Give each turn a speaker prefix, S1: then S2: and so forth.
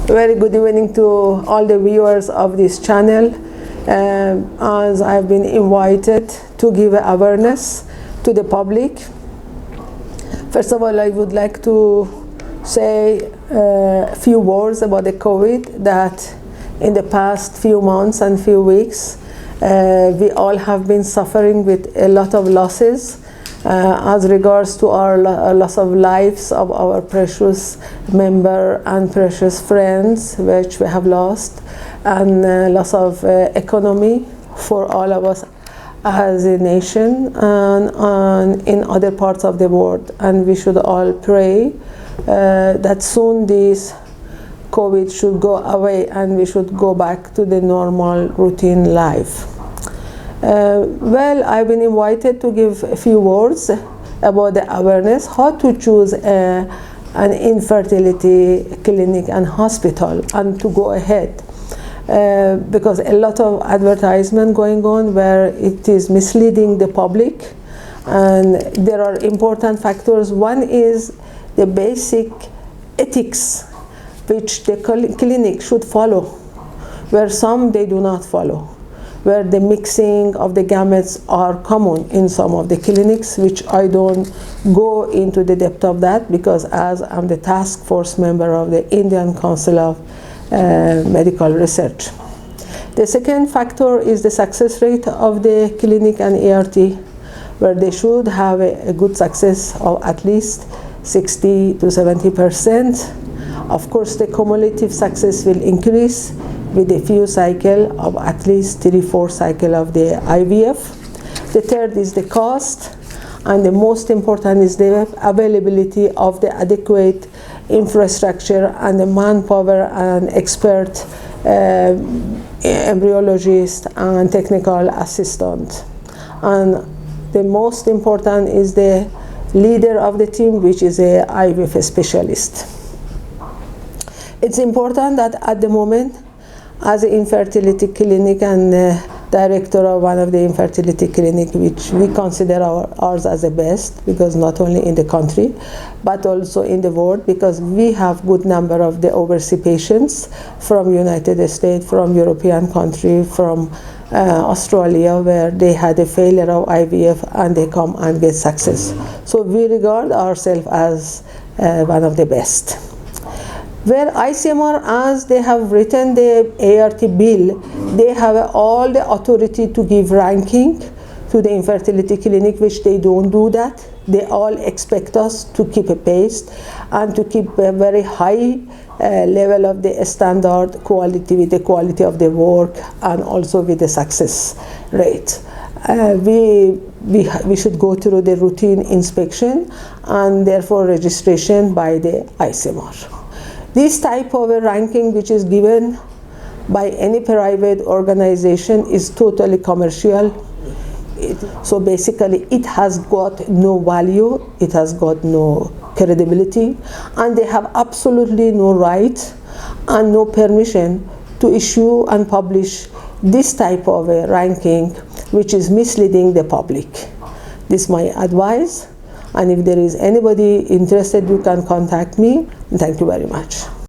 S1: Very good evening to all the viewers of this channel. As I've been invited to give awareness to the public. First of all, I would like to say a few words about the COVID, that in the past few months and few weeks, we all have been suffering with a lot of losses as regards to our loss of lives of our precious member and precious friends, which we have lost, and loss of economy for all of us as a nation and in other parts of the world. And we should all pray that soon this COVID should go away and we should go back to the normal routine life. Well, I've been invited to give a few words about the awareness, how to choose an infertility clinic and hospital, and to go ahead. Because a lot of advertisement going on where it is misleading the public, and there are important factors. One is the basic ethics which the clinic should follow, where some they do not follow, where the mixing of the gametes are common in some of the clinics, which I don't go into the depth of that, because as I'm the task force member of the Indian Council of Medical Research. The second factor is the success rate of the clinic and ART, where they should have a good success of at least 60 to 70%. Of course, the cumulative success will increase with a few cycles of at least 3-4 cycles of the IVF. The third is the cost, and the most important is the availability of the adequate infrastructure and the manpower and expert embryologist and technical assistant. And the most important is the leader of the team, which is a IVF specialist. It's important that at the moment, as an infertility clinic and director of one of the infertility clinic, which we consider ours as the best, because not only in the country but also in the world, because we have good number of the overseas patients from United States, from European country, from Australia, where they had a failure of IVF and they come and get success. So we regard ourselves as one of the best. Where ICMR, as they have written the ART bill, they have all the authority to give ranking to the infertility clinic, which they don't do that. They all expect us to keep a pace and to keep a very high level of the standard quality, with the quality of the work and also with the success rate. We should go through the routine inspection and therefore registration by the ICMR. This type of a ranking, which is given by any private organization, is totally commercial. So basically it has got no value, it has got no credibility, and they have absolutely no right and no permission to issue and publish this type of a ranking, which is misleading the public. This is my advice. And if there is anybody interested, you can contact me. Thank you very much.